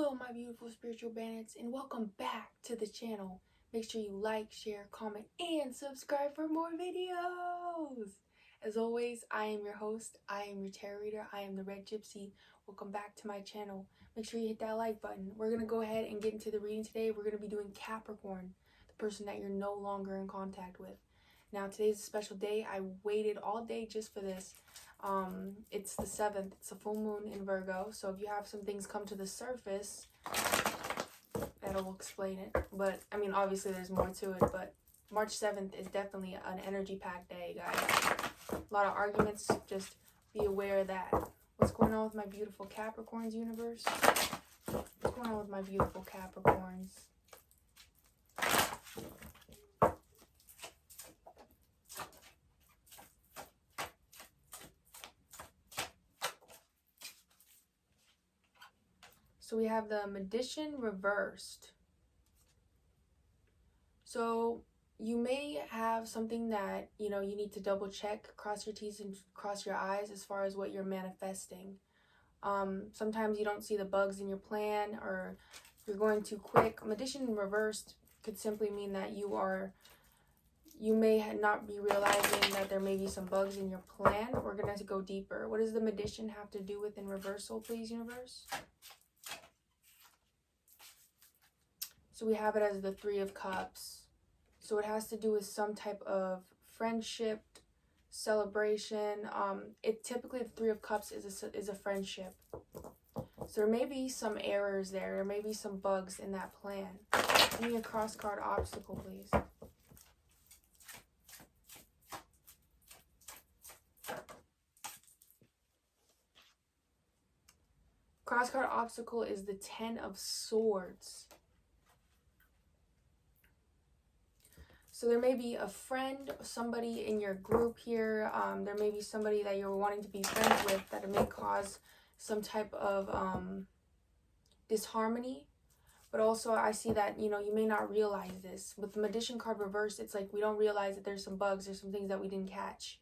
Hello my beautiful spiritual bandits, and welcome back to the channel. Make sure you like, share, comment, and subscribe for more videos. As always, I am your host, I am your tarot reader, I am the Red Gypsy. Welcome back to my channel. Make sure you hit that like button. We're going to go ahead and get into the reading today. We're going to be doing Capricorn, the person that you're no longer in contact with. Now today's a special day. I waited all day just for this. It's the 7th. It's a full moon in Virgo. So if you have some things come to the surface, that'll explain it. But I mean, obviously there's more to it. But March 7th is definitely an energy-packed day, guys. A lot of arguments. Just be aware of that. What's going on with my beautiful Capricorns universe? What's going on with my beautiful Capricorns? So we have the Magician reversed. So you may have something that, you need to double check, cross your T's and cross your I's as far as what you're manifesting. Sometimes you don't see the bugs in your plan, or you're going too quick. Magician reversed could simply mean that you may not be realizing that there may be some bugs in your plan. We're going to go deeper. What does the Magician have to do with in reversal, please, universe? So we have it as the Three of Cups. So it has to do with some type of friendship, celebration. Typically the Three of Cups is a friendship. So there may be some errors there. There may be some bugs in that plan. Give me a cross card obstacle, please. Cross card obstacle is the Ten of Swords. So there may be a friend, somebody in your group here. There may be somebody that you're wanting to be friends with that it may cause some type of disharmony. But also I see that, you may not realize this. With the Magician card reversed, it's like we don't realize that there's some bugs, there's some things that we didn't catch.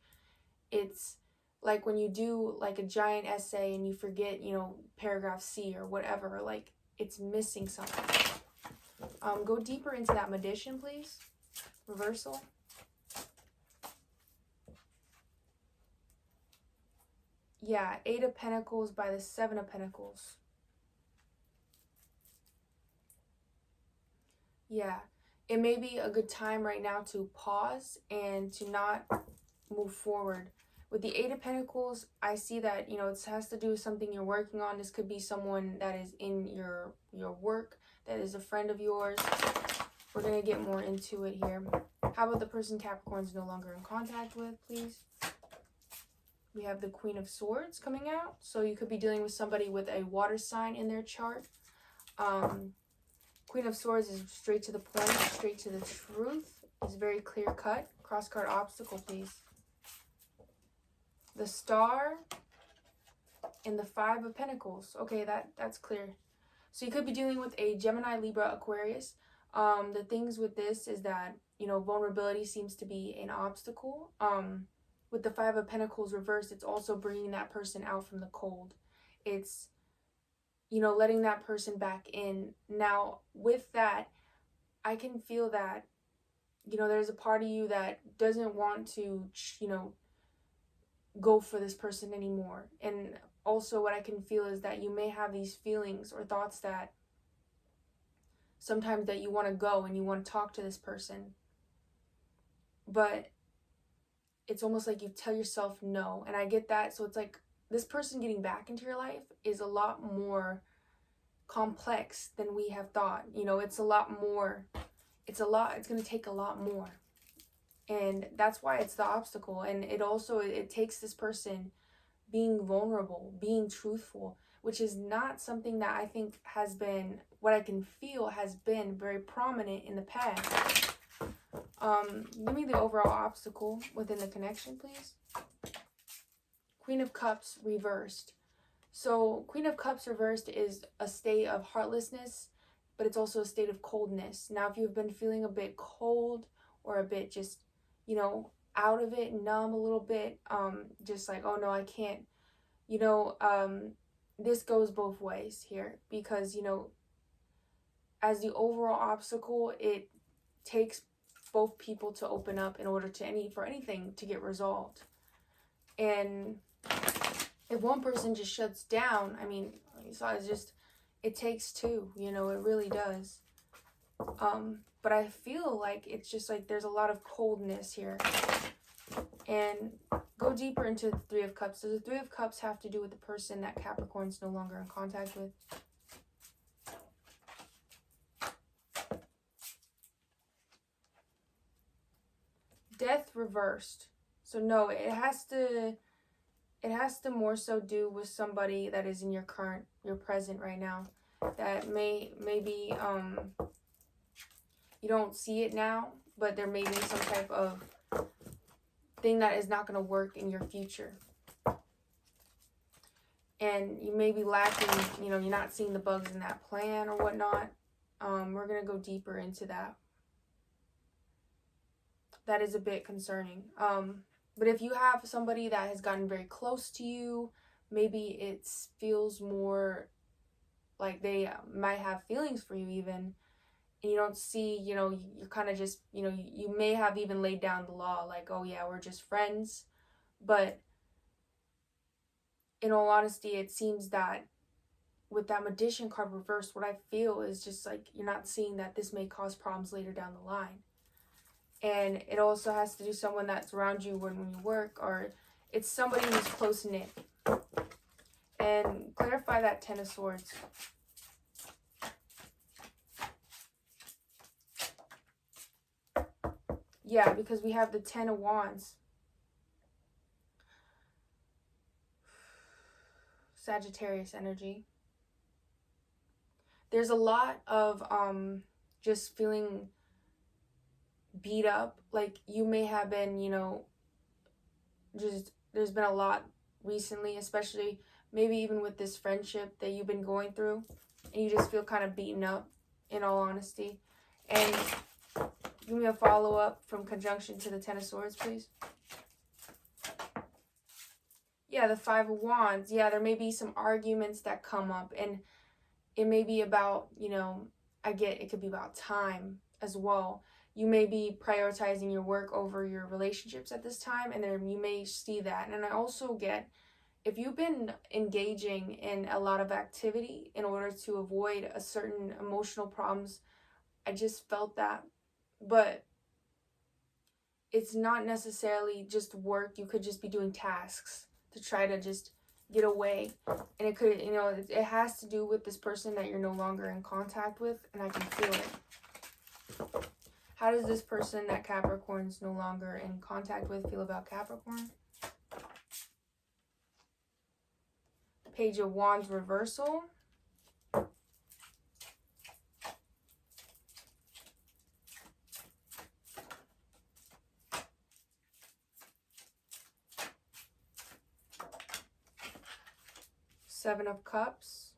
It's like when you do like a giant essay and you forget, paragraph C or whatever, like it's missing something. Go deeper into that Magician, please. Reversal. Yeah, 8 of Pentacles by the 7 of Pentacles. Yeah, it may be a good time right now to pause and to not move forward. With the 8 of Pentacles, I see that, it has to do with something you're working on. This could be someone that is in your work, that is a friend of yours. We're going to get more into it here. How about the person Capricorn's no longer in contact with, please? We have the Queen of Swords coming out. So you could be dealing with somebody with a water sign in their chart. Queen of Swords is straight to the point, straight to the truth. It's very clear cut. Cross card obstacle, please. The Star and the 5 of Pentacles. Okay, that's clear. So you could be dealing with a Gemini, Libra, Aquarius. The things with this is that, vulnerability seems to be an obstacle. With the 5 of Pentacles reversed, it's also bringing that person out from the cold. It's, letting that person back in. Now, with that, I can feel that, there's a part of you that doesn't want to, go for this person anymore. And also what I can feel is that you may have these feelings or thoughts that sometimes that you want to go and you want to talk to this person, but it's almost like you tell yourself no. And I get that. So it's like this person getting back into your life is a lot more complex than we have thought. It's a lot more. It's going to take a lot more. And that's why it's the obstacle. And it takes this person being vulnerable, being truthful, which is not something that I think has been, what I can feel has been very prominent in the past. Give me the overall obstacle within the connection, please. Queen of Cups reversed. So Queen of Cups reversed is a state of heartlessness, but it's also a state of coldness. Now, if you've been feeling a bit cold or a bit just, out of it, numb a little bit, just like, oh no, I can't, this goes both ways here, because, you know, as the overall obstacle, it takes both people to open up in order to for anything to get resolved. And if one person just shuts down, I mean, so it's just, it takes two, you know, it really does. But I feel like it's just like there's a lot of coldness here. And go deeper into the Three of Cups. Does the Three of Cups have to do with the person that Capricorn's no longer in contact with? Death reversed. So no, it has to more so do with somebody that is in your present right now. That maybe you don't see it now, but there may be some type of thing that is not going to work in your future. And you may be lacking, you know, you're not seeing the bugs in that plan or whatnot. We're going to go deeper into that. That is a bit concerning. But if you have somebody that has gotten very close to you, maybe it feels more like they might have feelings for you even, and you don't see, you know, you're kind of just, you know, you may have even laid down the law, like, oh yeah, we're just friends. But in all honesty, it seems that with that Magician card reversed, what I feel is just like you're not seeing that this may cause problems later down the line. And it also has to do someone that's around you when you work, or it's somebody who's close-knit. And clarify that Ten of Swords. Yeah, because we have the Ten of Wands. Sagittarius energy. There's a lot of just feeling beat up. Like you may have been, you know, just there's been a lot recently, especially maybe even with this friendship that you've been going through, and you just feel kind of beaten up, in all honesty. And give me a follow-up from conjunction to the Ten of Swords, please. Yeah, the Five of Wands. Yeah, there may be some arguments that come up, and it may be about, you know, it could be about time as well. You may be prioritizing your work over your relationships at this time, and then you may see that. And I also get, if you've been engaging in a lot of activity in order to avoid a certain emotional problems, I just felt that. But it's not necessarily just work. You could just be doing tasks to try to just get away. And it could, you know, it has to do with this person that you're no longer in contact with, and I can feel it. How does this person that Capricorn's no longer in contact with feel about Capricorn? Page of Wands reversal. Seven of Cups.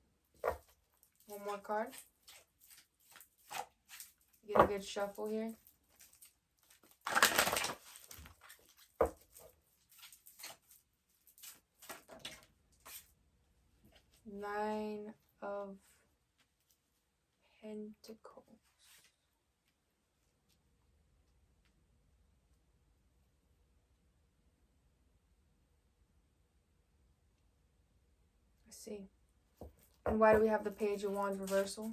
One more card. Get a good shuffle here. Nine of Pentacles. I see. And why do we have the Page of Wands reversal?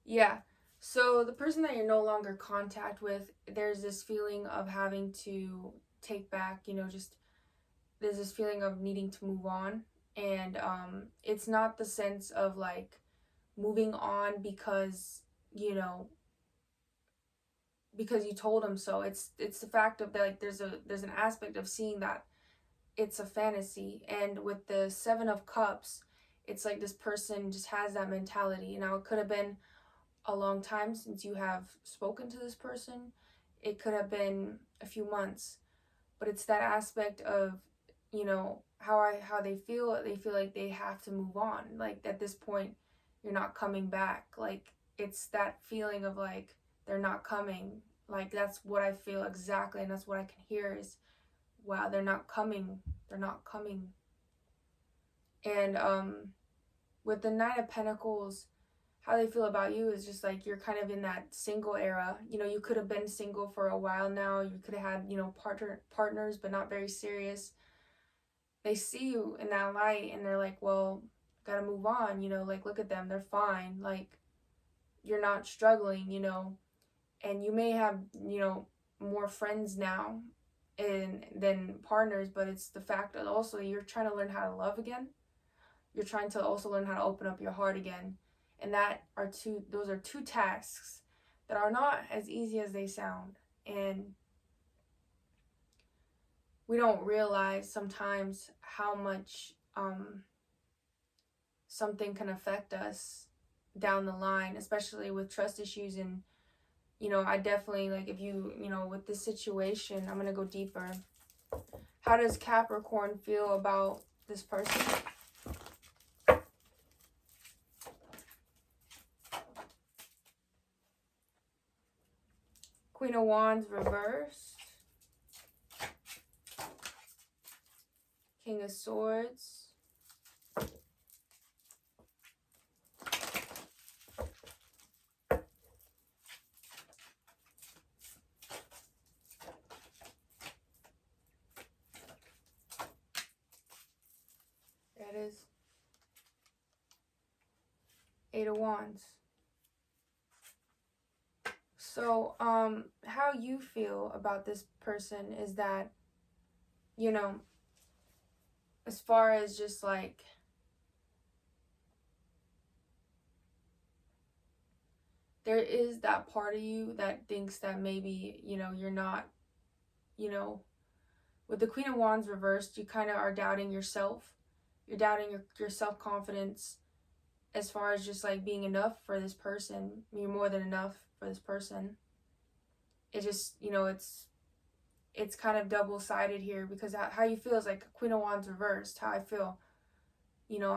Yeah, so the person that you're no longer in contact with, there's this feeling of having to take back, you know, just there's this feeling of needing to move on. And it's not the sense of like moving on because, you know, because you told them so. It's the fact of that, like there's an aspect of seeing that it's a fantasy. And with the Seven of Cups, it's like this person just has that mentality. Now it could have been a long time since you have spoken to this person. It could have been a few months, but it's that aspect of, you know, how they feel like they have to move on. Like at this point, you're not coming back. Like it's that feeling of like they're not coming. Like, that's what I feel exactly, and that's what I can hear is, wow, they're not coming. They're not coming. And with the Nine of Pentacles, how they feel about you is just like you're kind of in that single era. You know, you could have been single for a while now. You could have had, you know, partners, but not very serious. They see you in that light and they're like, well, gotta move on. You know, like, look at them. They're fine. Like, you're not struggling, you know. And you may have, you know, more friends now than partners, but it's the fact that also you're trying to learn how to love again. You're trying to also learn how to open up your heart again. And those are two tasks that are not as easy as they sound. And we don't realize sometimes how much something can affect us down the line, especially with trust issues. And, you know, I definitely, like, if you know, with this situation, I'm going to go deeper. How does Capricorn feel about this person? Queen of Wands reversed. King of Swords. There it is. Eight of Wands. So, how you feel about this person is that, you know, as far as just like, there is that part of you that thinks that maybe, you know, you're not, you know, with the Queen of Wands reversed, you kind of are doubting yourself. You're doubting your self-confidence as far as just like being enough for this person. You're more than enough for this person. It just, you know, it's kind of double-sided here, because how you feel is like Queen of Wands reversed. How I feel, you know,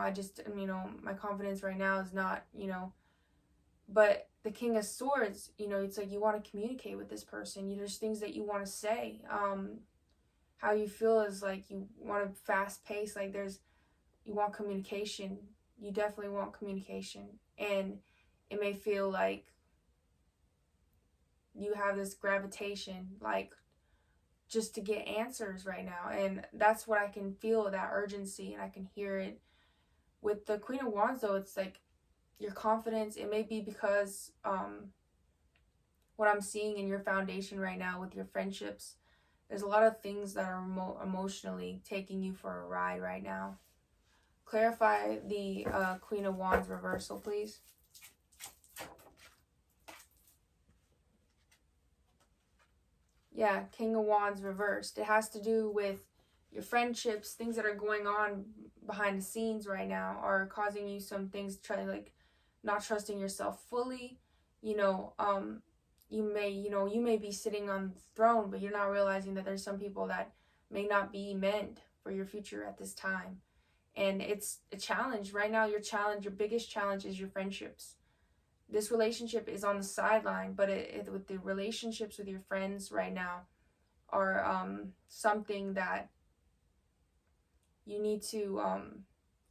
you know, my confidence right now is not, you know, but the King of Swords, you know, it's like you want to communicate with this person. There's things that you want to say. How you feel is like you want a fast pace, like you want communication. You definitely want communication. And it may feel like you have this gravitation, like, just to get answers right now. And that's what I can feel, that urgency, and I can hear it. With the Queen of Wands, though, it's like your confidence, it may be because what I'm seeing in your foundation right now with your friendships, there's a lot of things that are emotionally taking you for a ride right now. Clarify the Queen of Wands reversal, please. Yeah, King of Wands reversed. It has to do with your friendships, things that are going on behind the scenes right now are causing you some things, like not trusting yourself fully. You know, you may be sitting on the throne, but you're not realizing that there's some people that may not be meant for your future at this time. And it's a challenge right now. Your biggest challenge is your friendships. This relationship is on the sideline, but with the relationships with your friends right now are something that you need to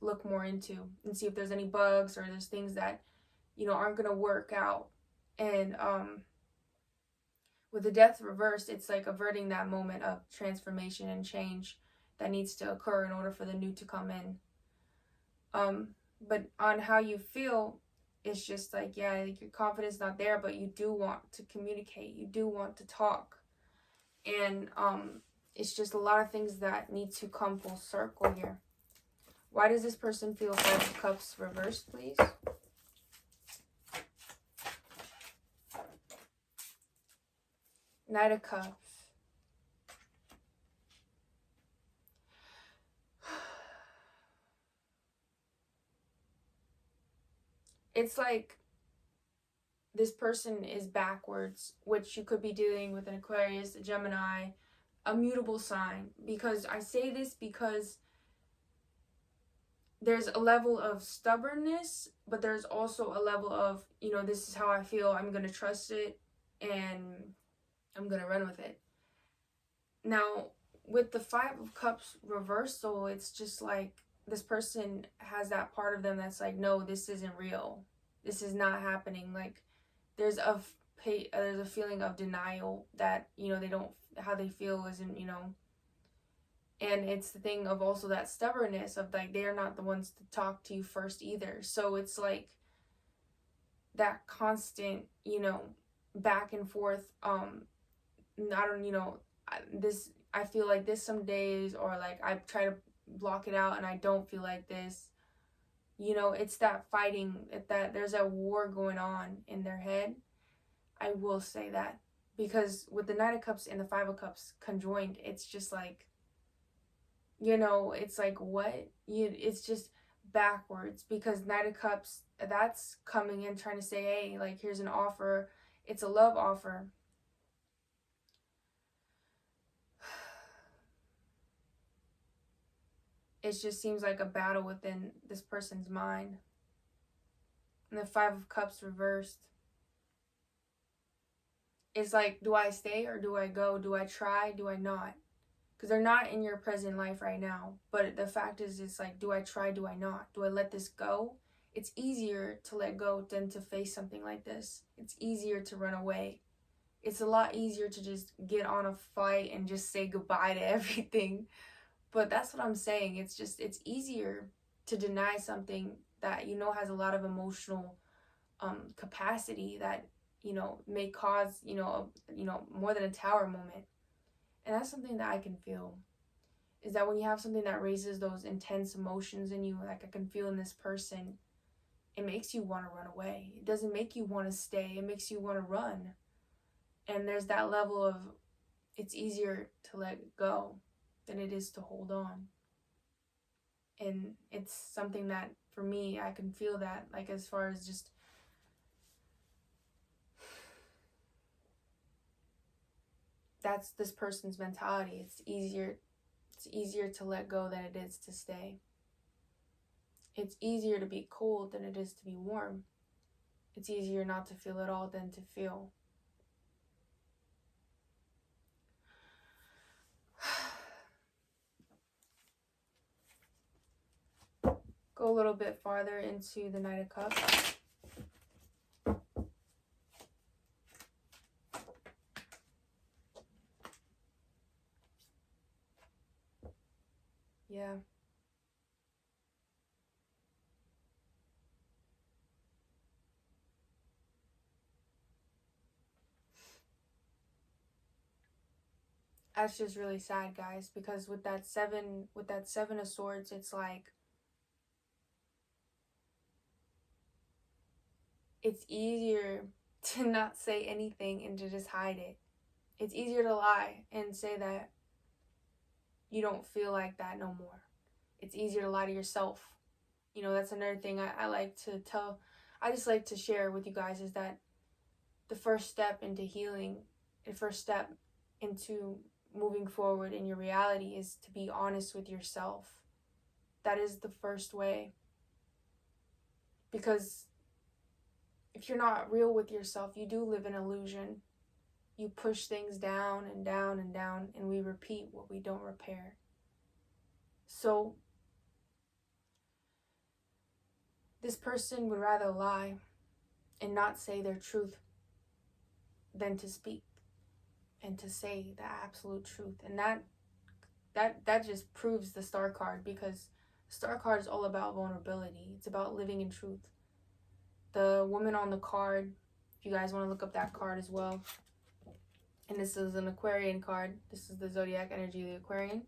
look more into and see if there's any bugs or there's things that, you know, aren't going to work out. And with the Death reversed, it's like averting that moment of transformation and change that needs to occur in order for the new to come in. But on how you feel, it's just like, yeah, like your confidence is not there, but you do want to communicate. You do want to talk. And it's just a lot of things that need to come full circle here. Why does this person feel Five of Cups reversed, please? Knight of Cups. It's like this person is backwards, which you could be dealing with an Aquarius, a Gemini, a mutable sign. Because I say this because there's a level of stubbornness, but there's also a level of, you know, this is how I feel, I'm going to trust it. And I'm gonna run with it. Now, with the Five of Cups reversal, it's just like this person has that part of them that's like, no, this isn't real. This is not happening. Like, there's a feeling of denial that, you know, they don't, how they feel isn't, you know, and it's the thing of also that stubbornness of like, they're not the ones to talk to you first either. So it's like that constant, you know, back and forth. I don't, you know, I feel like this some days, or like I try to block it out and I don't feel like this. You know, it's that fighting, that there's a war going on in their head. I will say that, because with the Knight of Cups and the Five of Cups conjoined, it's just like, you know, it's like, what? It's just backwards, because Knight of Cups, that's coming in trying to say, hey, like, here's an offer. It's a love offer. It just seems like a battle within this person's mind. And the Five of Cups reversed. It's like, do I stay or do I go? Do I try? Do I not? Because they're not in your present life right now. But the fact is, it's like, do I try? Do I not? Do I let this go? It's easier to let go than to face something like this. It's easier to run away. It's a lot easier to just get on a fight and just say goodbye to everything. But that's what I'm saying. It's just, it's easier to deny something that, you know, has a lot of emotional capacity that, you know, may cause, you know, more than a tower moment. And that's something that I can feel, is that when you have something that raises those intense emotions in you, like I can feel in this person, it makes you want to run away. It doesn't make you want to stay. It makes you want to run. And there's that level of, it's easier to let go than it is to hold on. And it's something that, for me, I can feel that, like, as far as just, that's this person's mentality. It's easier to let go than it is to stay. It's easier to be cold than it is to be warm. It's easier not to feel at all than to feel. Go a little bit farther into the Knight of Cups. Yeah. That's just really sad, guys, because with that seven of swords, it's like, it's easier to not say anything and to just hide it. It's easier to lie and say that you don't feel like that no more. It's easier to lie to yourself. You know, that's another thing I like to tell. I just like to share with you guys, is that the first step into healing, the first step into moving forward in your reality, is to be honest with yourself. That is the first way. Because if you're not real with yourself, you do live in illusion. You push things down and down and down, and we repeat what we don't repair. So this person would rather lie and not say their truth than to speak and to say the absolute truth. And that just proves the Star card, because Star card is all about vulnerability. It's about living in truth. The woman on the card, if you guys want to look up that card as well, and this is an Aquarian card. This is the zodiac energy of the Aquarian.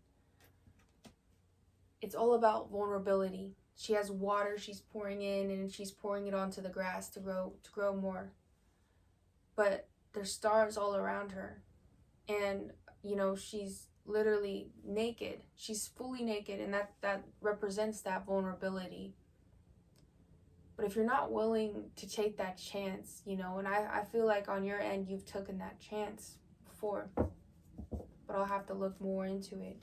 It's all about vulnerability. She has water she's pouring in, and she's pouring it onto the grass to grow more. But there's stars all around her. And, you know, she's literally naked. She's fully naked, and that represents that vulnerability. But if you're not willing to take that chance, you know, and I feel like on your end you've taken that chance before, but I'll have to look more into it.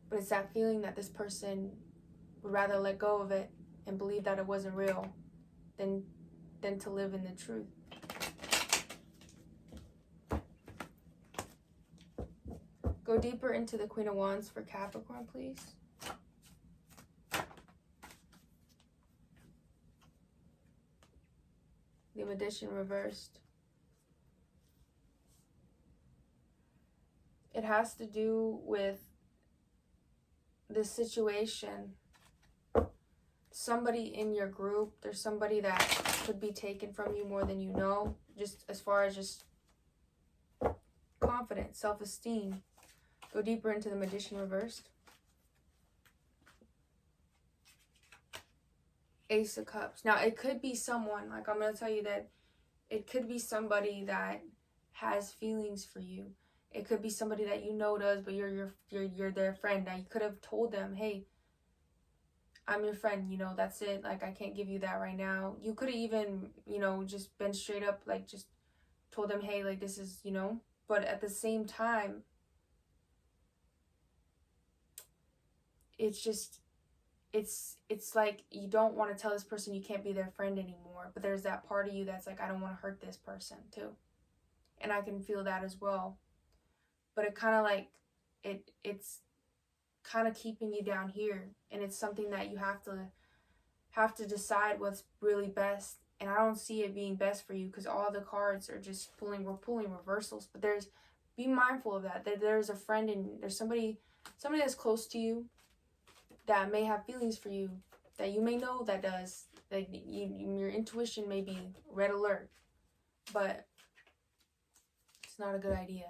But it's that feeling that this person would rather let go of it and believe that it wasn't real than to live in the truth. Go deeper into the Queen of Wands for Capricorn, please. The Magician reversed. It has to do with this situation. Somebody in your group, there's somebody that could be taken from you more than you know. Just as far as just confidence, self-esteem. Go deeper into the Magician reversed. Ace of Cups. Now, it could be someone, like I'm going to tell you that it could be somebody that has feelings for you. It could be somebody that you know does, but you're their friend. Now, you could have told them, hey, I'm your friend, you know, that's it. Like, I can't give you that right now. You could have even, you know, just been straight up, like, just told them, hey, like, this is, you know. But at the same time, it's just, it's like you don't want to tell this person you can't be their friend anymore. But there's that part of you that's like, I don't want to hurt this person too. And I can feel that as well. But it kind of like, it's kind of keeping you down here, and it's something that you have to decide what's really best. And I don't see it being best for you because all the cards are just pulling reversals. But be mindful of that there's a friend and there's somebody that's close to you that may have feelings for you, that you may know that does. Like, your intuition may be red alert, but it's not a good idea.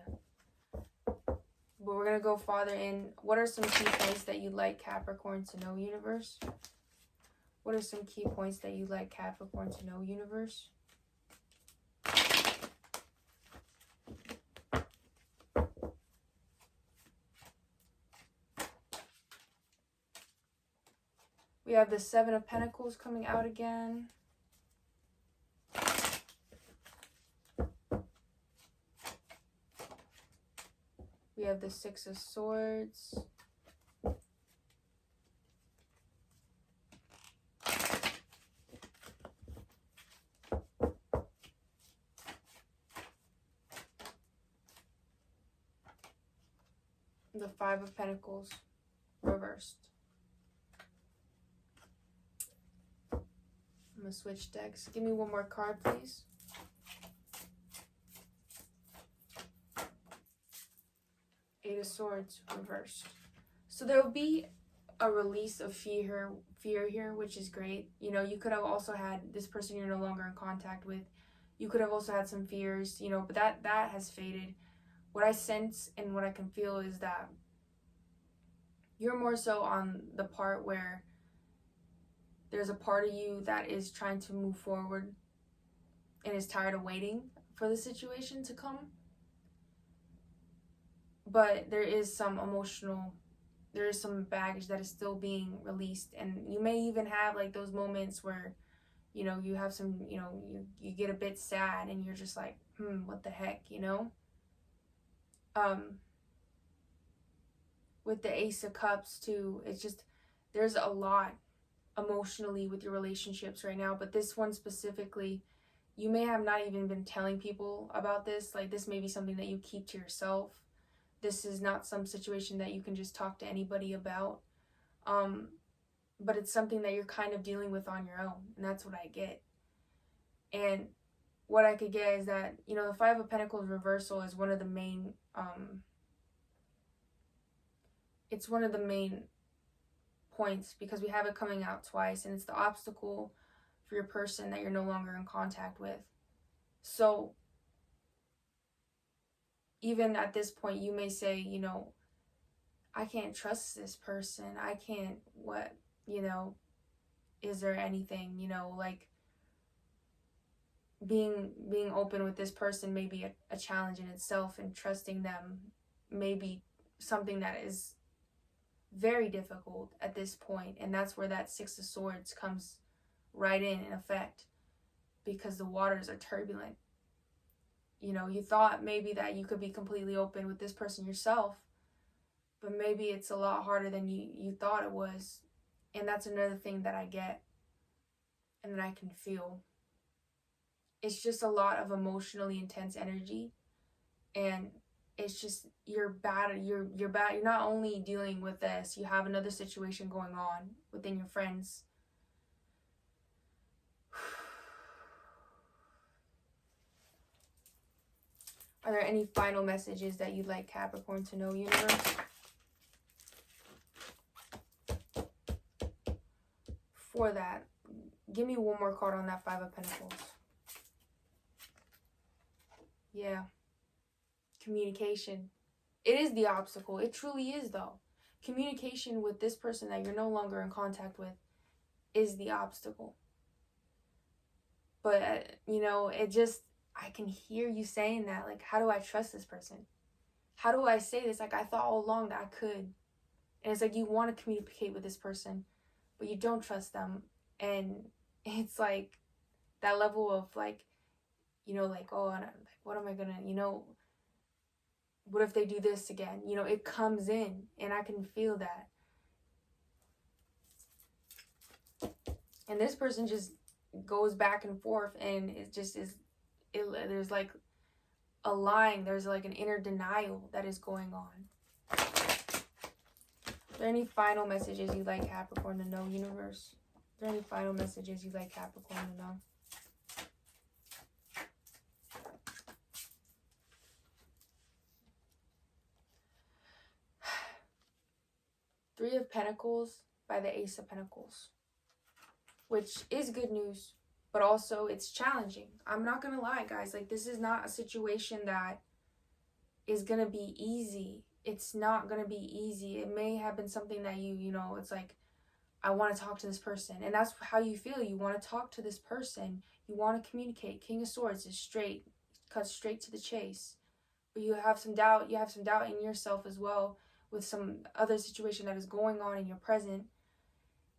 But we're going to go farther in. What are some key points that you'd like Capricorn to know, universe? What are some key points that you'd like Capricorn to know, universe? We have the Seven of Pentacles coming out again. We have the Six of Swords. The Five of Pentacles reversed. I'm going to switch decks. Give me one more card, please. Eight of Swords reversed. So there will be a release of fear here, which is great. You know, you could have also had this person you're no longer in contact with. You could have also had some fears, you know, but that has faded. What I sense and what I can feel is that you're more so on the part where there's a part of you that is trying to move forward and is tired of waiting for the situation to come. But there is some baggage that is still being released. And you may even have like those moments where, you know, you have some, you know, you get a bit sad and you're just like, what the heck, you know? With the Ace of Cups too, it's just, there's a lot emotionally with your relationships right now. But this one specifically, you may have not even been telling people about this. Like, this may be something that you keep to yourself. This is not some situation that you can just talk to anybody about. But it's something that you're kind of dealing with on your own. And that's what I get. And what I could get is that, you know, the Five of Pentacles reversal is one of the main, it's one of the main points because we have it coming out twice. And it's the obstacle for your person that you're no longer in contact with. So even at this point, you may say, you know, I can't trust this person. I can't, what, you know, is there anything, you know, like being open with this person may be a challenge in itself, and trusting them may be something that is very difficult at this point. And that's where that Six of Swords comes right in effect, because the waters are turbulent. You know, you thought maybe that you could be completely open with this person yourself, but maybe it's a lot harder than you thought it was. And that's another thing that I get and that I can feel. It's just a lot of emotionally intense energy, and it's just you're bad. You're bad. You're not only dealing with this, you have another situation going on within your friends. Are there any final messages that you'd like Capricorn to know, universe? For that, give me one more card on that Five of Pentacles. Yeah. Communication. It is the obstacle. It truly is, though. Communication with this person that you're no longer in contact with is the obstacle. But, you know, it just, I can hear you saying that. Like, how do I trust this person? How do I say this? Like, I thought all along that I could. And it's like you want to communicate with this person, but you don't trust them. And it's like that level of like, you know, like, oh, like, what am I gonna, you know, what if they do this again? You know, it comes in and I can feel that. And this person just goes back and forth, and it just is, there's like a lying, there's like an inner denial that is going on. Are there any final messages you'd like Capricorn to know, universe? Are there any final messages you'd like Capricorn to know? Three of Pentacles by the Ace of Pentacles, which is good news, but also it's challenging. I'm not gonna lie, guys. Like, this is not a situation that is gonna be easy. It's not gonna be easy. It may have been something that you know, it's like, I want to talk to this person, and that's how you feel. You want to talk to this person. You want to communicate. King of Swords is straight, cuts straight to the chase. But you have some doubt. You have some doubt in yourself as well, with some other situation that is going on in your present.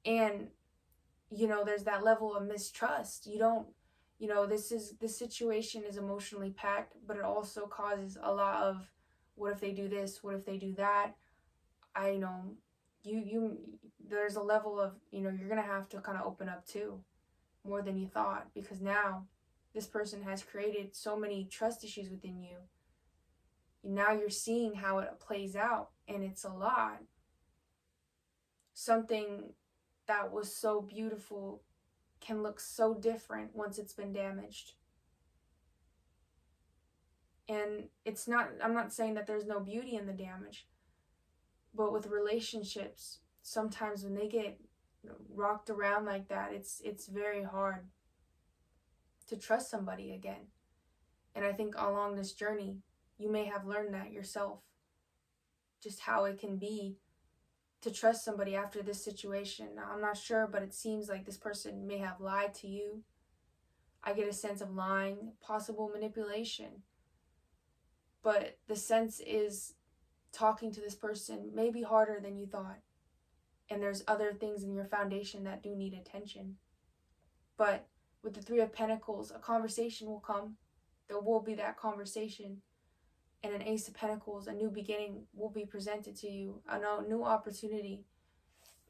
And, you know, there's that level of mistrust. You don't, you know, this situation is emotionally packed, but it also causes a lot of, what if they do this? What if they do that? I know there's a level of, you know, you're going to have to kind of open up too, more than you thought, because now this person has created so many trust issues within you. Now you're seeing how it plays out, and it's a lot. Something that was so beautiful can look so different once it's been damaged. And it's not, I'm not saying that there's no beauty in the damage, but with relationships, sometimes when they get rocked around like that, it's very hard to trust somebody again. And I think along this journey, you may have learned that yourself, just how it can be to trust somebody after this situation. Now, I'm not sure, but it seems like this person may have lied to you. I get a sense of lying, possible manipulation. But the sense is talking to this person may be harder than you thought. And there's other things in your foundation that do need attention. But with the Three of Pentacles, a conversation will come. There will be that conversation. And an Ace of Pentacles, a new beginning will be presented to you. A new opportunity.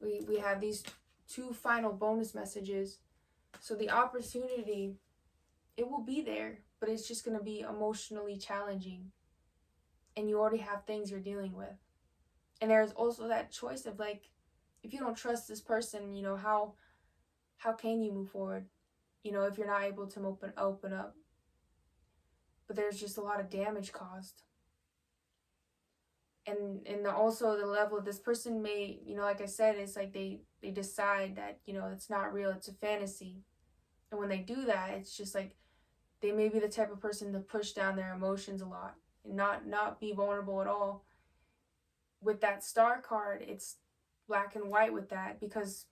We have these two final bonus messages. So the opportunity, it will be there, but it's just going to be emotionally challenging. And you already have things you're dealing with. And there's also that choice of like, if you don't trust this person, you know, how can you move forward? You know, if you're not able to open up. But there's just a lot of damage caused. And also the level of this person may, you know, like I said, it's like they decide that, you know, it's not real, it's a fantasy. And when they do that, it's just like they may be the type of person to push down their emotions a lot and not be vulnerable at all. With that Star card, it's black and white with that, because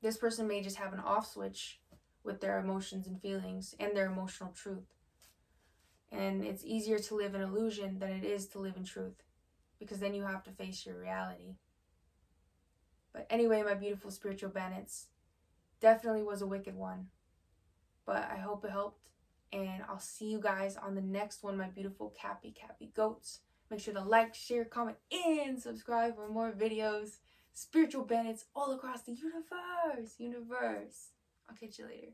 this person may just have an off switch with their emotions and feelings and their emotional truth. And it's easier to live in illusion than it is to live in truth, because then you have to face your reality. But anyway, my beautiful spiritual bandits, definitely was a wicked one. But I hope it helped. And I'll see you guys on the next one, my beautiful Cappy goats. Make sure to like, share, comment, and subscribe for more videos. Spiritual bandits all across the universe. I'll catch you later.